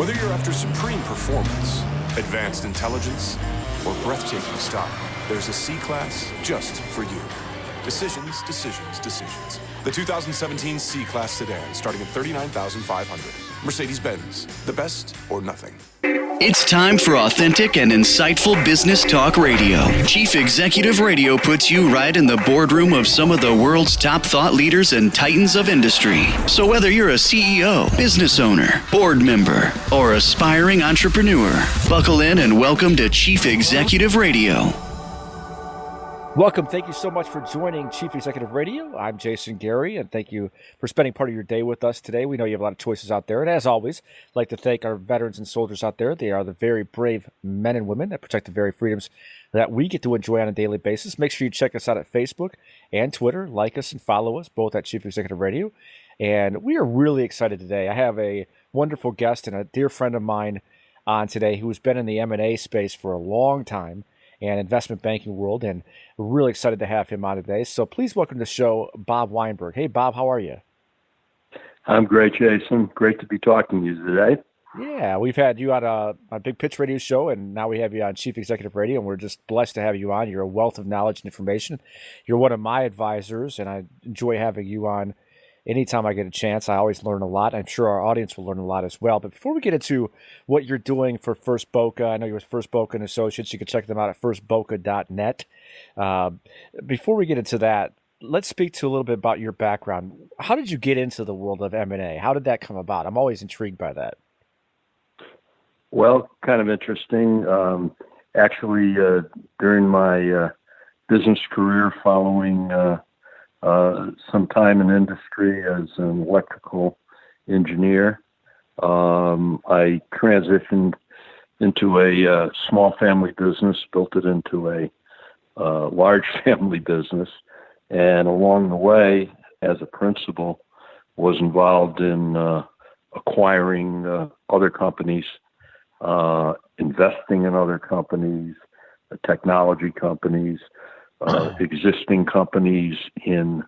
Whether you're after supreme performance, advanced intelligence, or breathtaking style, there's a C-Class just for you. Decisions, decisions, decisions. The 2017 C-Class sedan starting at $39,500. Mercedes-Benz, the best or nothing. It's time for authentic and insightful business talk radio. Chief Executive Radio puts you right in the boardroom of some of the world's top thought leaders and titans of industry. So whether you're a CEO, business owner, board member, or aspiring entrepreneur, buckle in and welcome to Chief Executive Radio. Welcome. Thank you so much for joining Chief Executive Radio. I'm Jason Gary, and thank you for spending part of your day with us today. We know you have a lot of choices out there, and as always, I'd like to thank our veterans and soldiers out there. They are the very brave men and women that protect the very freedoms that we get to enjoy on a daily basis. Make sure you check us out at Facebook and Twitter. Like us and follow us, both at Chief Executive Radio. And we are really excited today. I have a wonderful guest and a dear friend of mine on today who's been in the M&A space for a long time and investment banking world, and we're really excited to have him on today. So please welcome to the show, Bob Weinberg. Hey, Bob, how are you? I'm great, Jason. Great to be talking to you today. Yeah, we've had you on a Big Pitch Radio show, and now we have you on Chief Executive Radio, and we're just blessed to have you on. You're a wealth of knowledge and information. You're one of my advisors, and I enjoy having you on anytime I get a chance. I always learn a lot. I'm sure our audience will learn a lot as well. But before we get into what you're doing for First Boca, I know you're with First Boca and Associates. You can check them out at firstboca.net. Before we get into that, let's speak to a little bit about your background. How did you get into the world of M&A? How did that come about? I'm always intrigued by that. Well, kind of interesting. Actually, during my business career following some time in industry as an electrical engineer, I transitioned into a small family business, built it into a large family business, and along the way, as a principal, was involved in acquiring other companies, investing in other companies, technology companies, existing companies in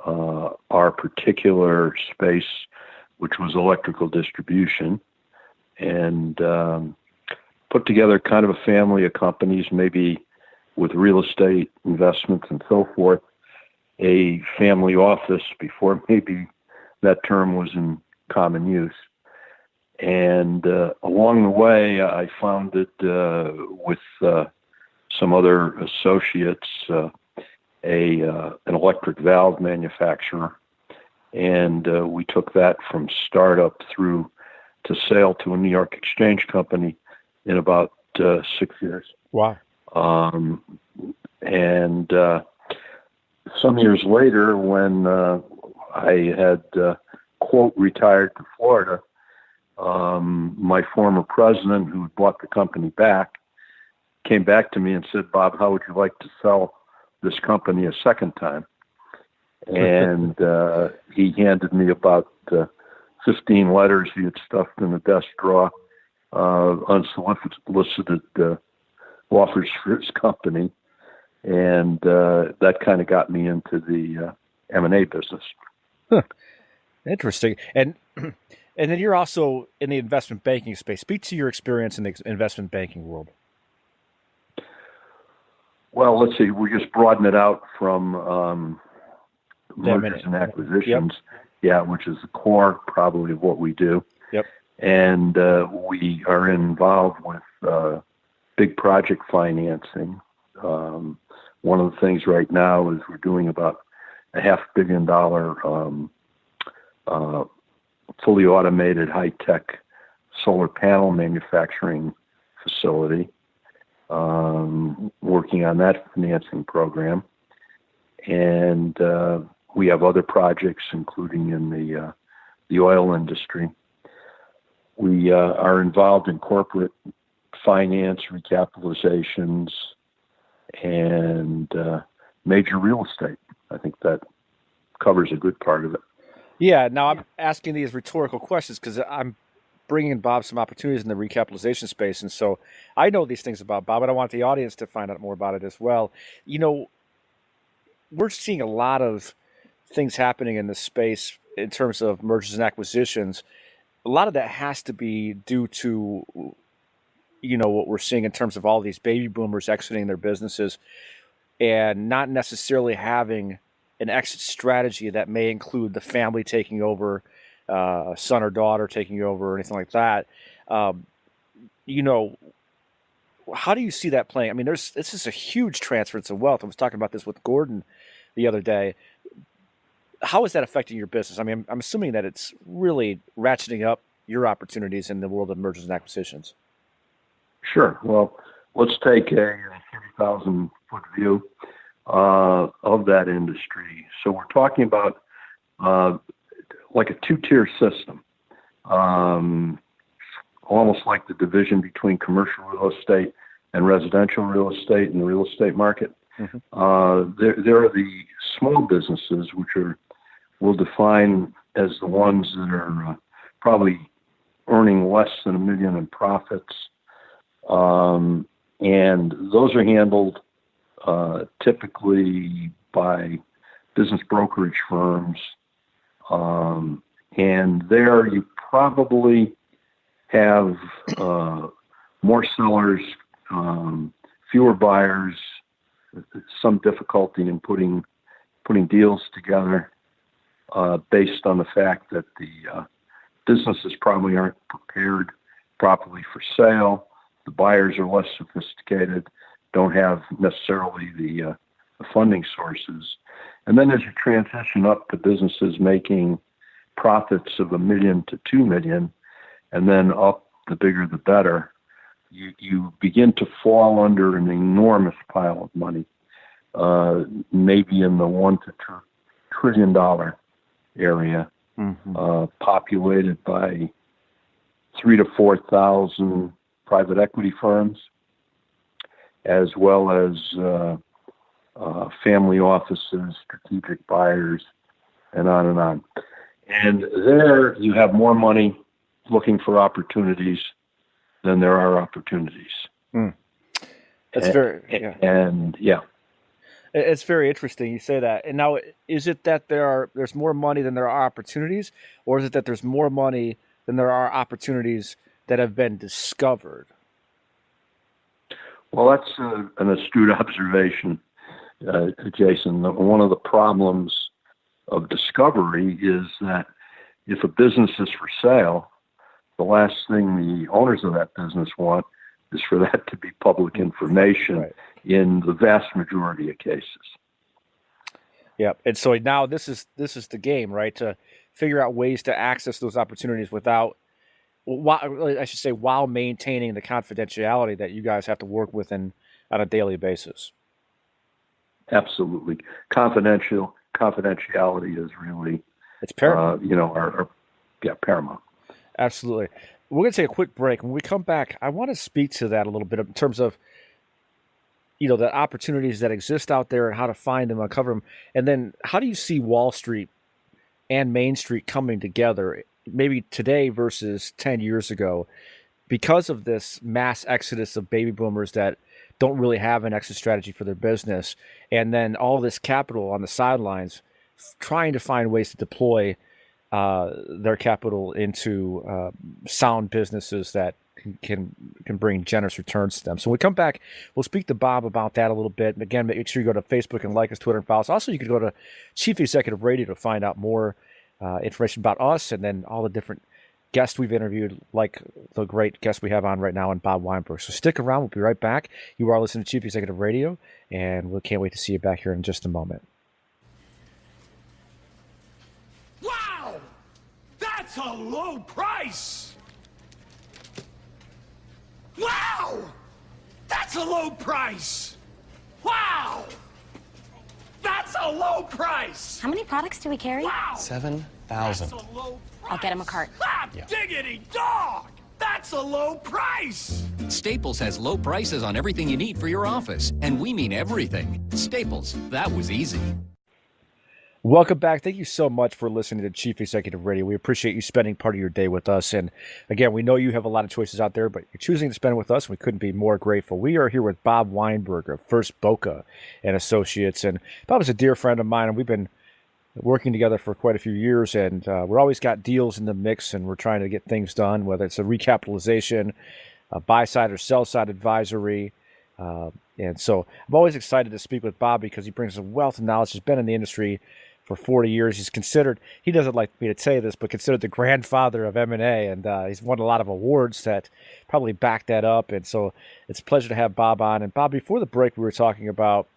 our particular space, which was electrical distribution, and put together kind of a family of companies, maybe with real estate investments and so forth, a family office before maybe that term was in common use. And along the way, I founded with some other associates, an electric valve manufacturer, and we took that from startup through to sale to a New York Exchange company in about 6 years. Wow! And some years later, when I had quote retired to Florida, my former president, who bought the company back, came back to me and said, "Bob, how would you like to sell this company a second time?" And he handed me about 15 letters he had stuffed in a desk drawer, unsolicited offers for his company. And that kind of got me into the M&A business. Huh. Interesting. And then you're also in the investment banking space. Speak to your experience in the investment banking world. Well, let's see. We just broaden it out from mergers and acquisitions, which is the core probably of what we do. Yep. And we are involved with big project financing. One of the things right now is we're doing about a $500 million fully automated high-tech solar panel manufacturing facility. Working on that financing program, and we have other projects, including in the oil industry. We are involved in corporate finance, recapitalizations, and major real estate. I think that covers a good part of it. Yeah. Now I'm asking these rhetorical questions because I'm bringing Bob some opportunities in the recapitalization space. And so I know these things about Bob, and I want the audience to find out more about it as well. You know, we're seeing a lot of things happening in this space in terms of mergers and acquisitions. a lot of that has to be due to, what we're seeing in terms of all these baby boomers exiting their businesses and not necessarily having an exit strategy that may include the family taking over, son or daughter taking over, or anything like that. Um, you know, how do you see that playing? I mean, this is a huge transference of wealth. I was talking about this with Gordon the other day. How is that affecting your business? I mean, I'm assuming that it's really ratcheting up your opportunities in the world of mergers and acquisitions. Sure. Well, let's take a 30,000-foot view of that industry. So we're talking about like a two-tier system, almost like the division between commercial real estate and residential real estate in the real estate market. Mm-hmm. There are the small businesses, which we'll define as the ones that are probably earning less than $1 million in profits. And those are handled typically by business brokerage firms. And there you probably have more sellers, fewer buyers, some difficulty in putting deals together based on the fact that the businesses probably aren't prepared properly for sale. The buyers are less sophisticated, don't have necessarily the funding sources. And then as you transition up to businesses making profits of $1 million to $2 million, and then up, the bigger the better, you begin to fall under an enormous pile of money, maybe in the $1 to $2 trillion area, mm-hmm. Populated by 3,000 to 4,000 private equity firms, as well as family offices, strategic buyers, and on and on. And there you have more money looking for opportunities than there are opportunities. Mm. That's It's very interesting you say that. And now, is it that there's more money than there are opportunities, or is it that there's more money than there are opportunities that have been discovered? Well, that's an astute observation, Jason. One of the problems of discovery is that if a business is for sale, the last thing the owners of that business want is for that to be public information, right, in the vast majority of cases. Yeah, and so now this is the game, right? To figure out ways to access those opportunities while maintaining the confidentiality that you guys have to work with on a daily basis. Absolutely, confidentiality is really it's paramount. Paramount. Absolutely. We're going to take a quick break. When we come back, I want to speak to that a little bit in terms of, the opportunities that exist out there and how to find them, uncover them. And then how do you see Wall Street and Main Street coming together, maybe today versus 10 years ago, because of this mass exodus of baby boomers that don't really have an exit strategy for their business, and then all this capital on the sidelines trying to find ways to deploy their capital into sound businesses that can bring generous returns to them. So when we come back, we'll speak to Bob about that a little bit. And again, make sure you go to Facebook and like us, Twitter, and follow us. Also, you can go to Chief Executive Radio to find out more information about us and then all the different guests we've interviewed, like the great guest we have on right now, and Bob Weinberg. So stick around. We'll be right back. You are listening to Chief Executive Radio, and we can't wait to see you back here in just a moment. Wow! That's a low price! Wow! That's a low price! Wow! That's a low price! How many products do we carry? Wow! 7,000. I'll get him a cart. Ah, yeah. Diggity dog! That's a low price! Staples has low prices on everything you need for your office. And we mean everything. Staples, that was easy. Welcome back. Thank you so much for listening to Chief Executive Radio. We appreciate you spending part of your day with us. And again, we know you have a lot of choices out there, but you're choosing to spend with us. We couldn't be more grateful. We are here with Bob Weinberg of First Boca and Associates. And Bob is a dear friend of mine, and we've been working together for quite a few years, and we're always got deals in the mix, and we're trying to get things done, whether it's a recapitalization, a buy-side or sell-side advisory. And so I'm always excited to speak with Bob because he brings a wealth of knowledge. He's been in the industry for 40 years. He's considered, he doesn't like me to say this, but considered the grandfather of M&A, and he's won a lot of awards that probably back that up. And so it's a pleasure to have Bob on. And Bob, before the break, we were talking about,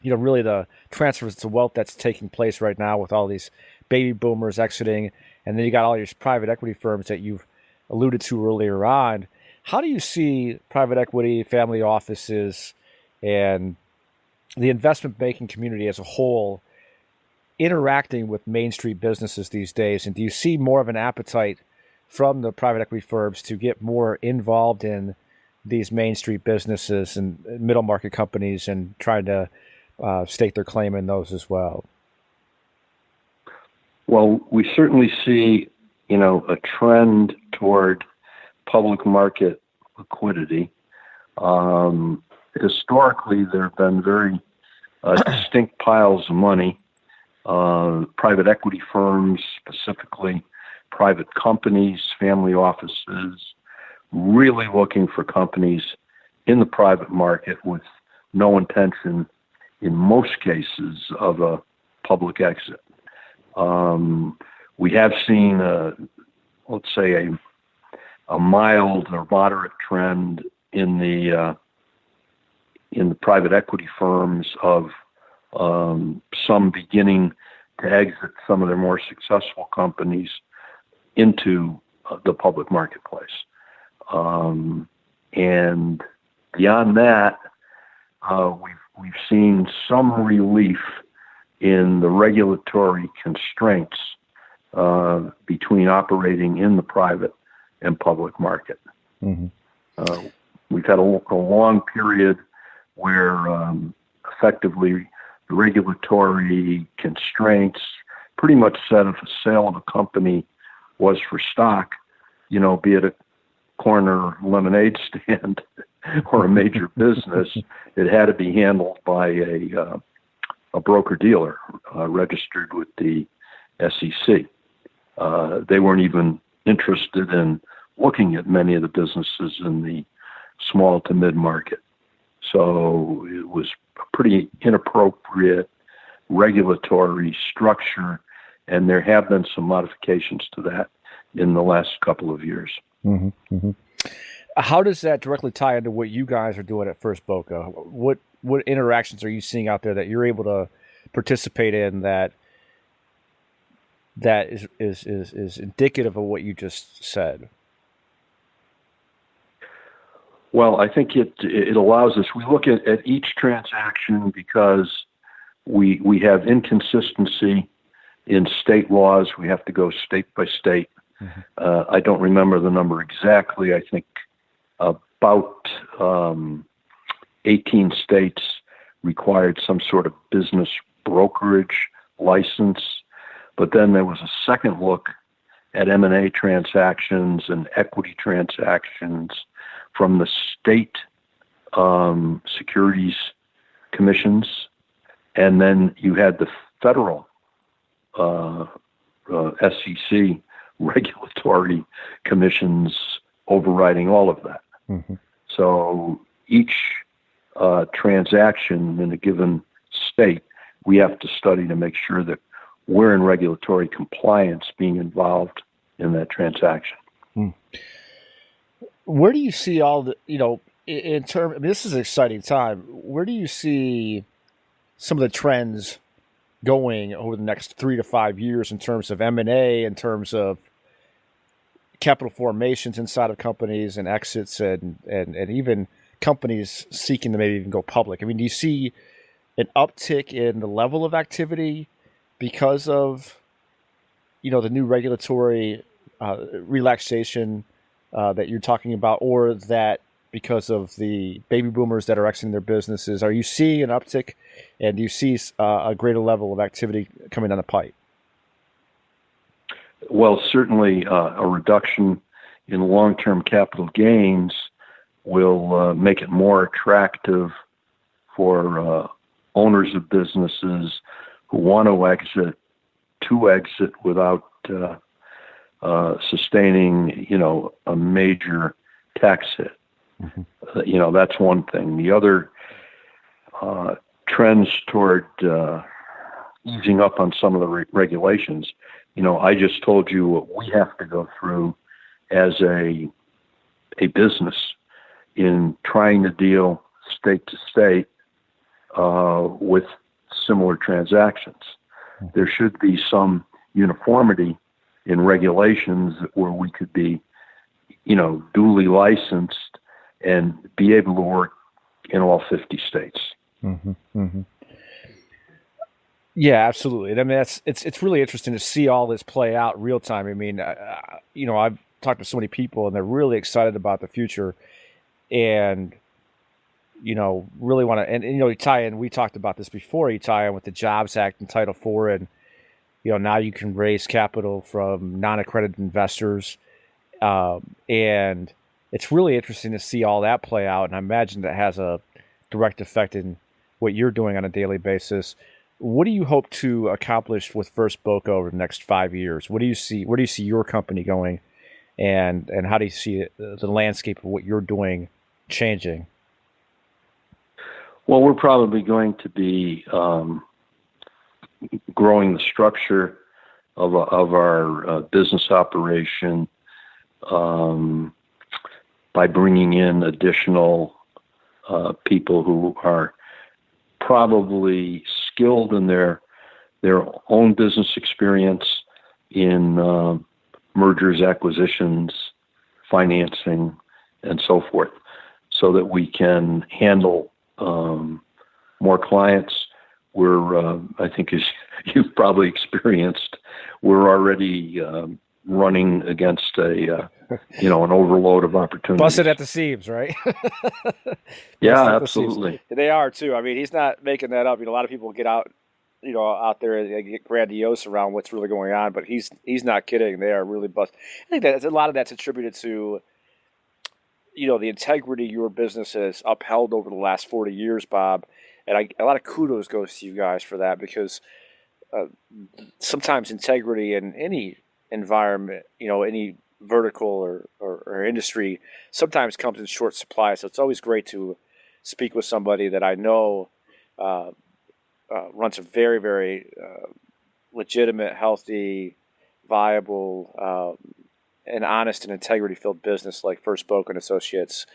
really the transfers to wealth that's taking place right now with all these baby boomers exiting. And then you got all your private equity firms that you've alluded to earlier on. How do you see private equity, family offices, and the investment banking community as a whole interacting with Main Street businesses these days? And do you see more of an appetite from the private equity firms to get more involved in these Main Street businesses and middle market companies and trying to stake their claim in those as well? Well, we certainly see, a trend toward public market liquidity. Historically, there have been very distinct piles of money. Private equity firms, specifically private companies, family offices, really looking for companies in the private market with no intention, in most cases, of a public exit. We have seen, let's say, a mild or moderate trend in the private equity firms of some beginning to exit some of their more successful companies into the public marketplace. And beyond that, we've seen some relief in the regulatory constraints between operating in the private and public market. Mm-hmm. We've had a long period where effectively the regulatory constraints pretty much said if a sale of a company was for stock, be it a corner lemonade stand or a major business, it had to be handled by a broker-dealer registered with the SEC. They weren't even interested in looking at many of the businesses in the small to mid-market. So it was a pretty inappropriate regulatory structure, and there have been some modifications to that in the last couple of years. Mm-hmm, mm-hmm. How does that directly tie into what you guys are doing at First Boca? What interactions are you seeing out there that you're able to participate in that is indicative of what you just said? Well, I think it allows us, we look at each transaction because we have inconsistency in state laws. We have to go state by state. Mm-hmm. I don't remember the number exactly. I think about 18 states required some sort of business brokerage license. But then there was a second look at M&A transactions and equity transactions from the state securities commissions. And then you had the federal SEC regulatory commissions overriding all of that. Mm-hmm. So each transaction in a given state, we have to study to make sure that we're in regulatory compliance being involved in that transaction. Hmm. Where do you see all the, in terms, I mean, this is an exciting time. Where do you see some of the trends going over the next 3 to 5 years in terms of M&A, in terms of capital formations inside of companies and exits and even companies seeking to maybe even go public? I mean, do you see an uptick in the level of activity because of, the new regulatory relaxation that you're talking about, or that because of the baby boomers that are exiting their businesses? Are you seeing an uptick, and do you see a greater level of activity coming down the pipe? Well, certainly a reduction in long-term capital gains will make it more attractive for owners of businesses who want to exit to exit without sustaining, a major tax hit. That's one thing. The other trends toward easing up on some of the regulations. I just told you what we have to go through as a business in trying to deal state to state with similar transactions. There should be some uniformity in regulations where we could be, duly licensed and be able to work in all 50 states. Mm-hmm. Mm-hmm. Yeah, absolutely. I mean, it's really interesting to see all this play out real time. I mean, I've talked to so many people, and they're really excited about the future, and really want to. And you tie in. We talked about this before. You tie in with the Jobs Act and Title IV, and now you can raise capital from non-accredited investors, and it's really interesting to see all that play out. And I imagine that has a direct effect in what you're doing on a daily basis. What do you hope to accomplish with First Boca over the next 5 years? What do you see? Where do you see your company going, and how do you see the landscape of what you're doing changing? Well, we're probably going to be growing the structure of our business operation by bringing in additional people who are probably skilled in their own business experience in mergers, acquisitions, financing, and so forth, so that we can handle more clients. We're, I think, as you've probably experienced, we're already running against an overload of opportunities. Busted at the seams, right? Yeah, absolutely. They are too. I mean, he's not making that up. A lot of people get out, out there and get grandiose around what's really going on, but he's not kidding. They are really busted. I think that a lot of that's attributed to, the integrity your business has upheld over the last 40 years, Bob. And a lot of kudos goes to you guys for that, because sometimes integrity in any environment, any vertical or industry, sometimes comes in short supply. So it's always great to speak with somebody that I know runs a very, very legitimate, healthy, viable, and honest and integrity-filled business like First Boca and Associates.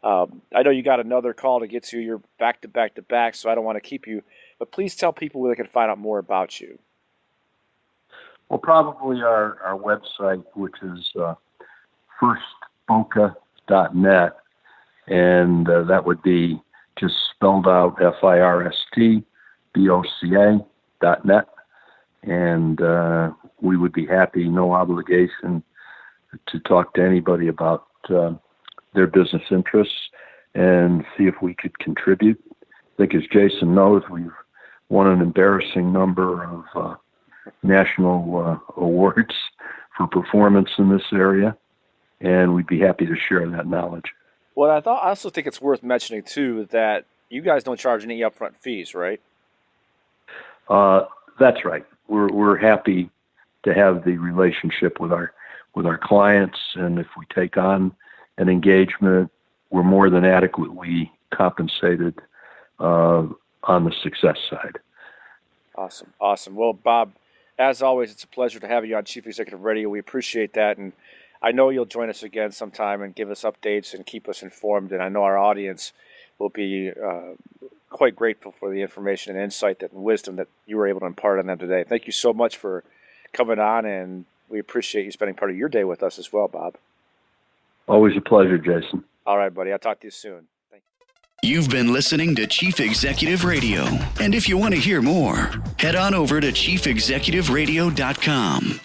I know you got another call to get to. You're back to back to back, so I don't want to keep you. But please tell people where they can find out more about you. Well, probably our website, which is firstboca.net, and that would be just spelled out FIRSTBOCA.net, and we would be happy, no obligation, to talk to anybody about their business interests and see if we could contribute. I think, as Jason knows, we've won an embarrassing number of national awards for performance in this area, and we'd be happy to share that knowledge. Well, I also think it's worth mentioning too that you guys don't charge any upfront fees, right? That's right. We're happy to have the relationship with our clients, and if we take on an engagement, we're more than adequately compensated on the success side. Awesome. Well, Bob, as always, it's a pleasure to have you on Chief Executive Radio. We appreciate that, and I know you'll join us again sometime and give us updates and keep us informed, and I know our audience will be quite grateful for the information and insight and wisdom that you were able to impart on them today. Thank you so much for coming on, and we appreciate you spending part of your day with us as well, Bob. Always a pleasure, Jason. All right, buddy. I'll talk to you soon. Thank you. You've been listening to Chief Executive Radio. And if you want to hear more, head on over to chiefexecutiveradio.com.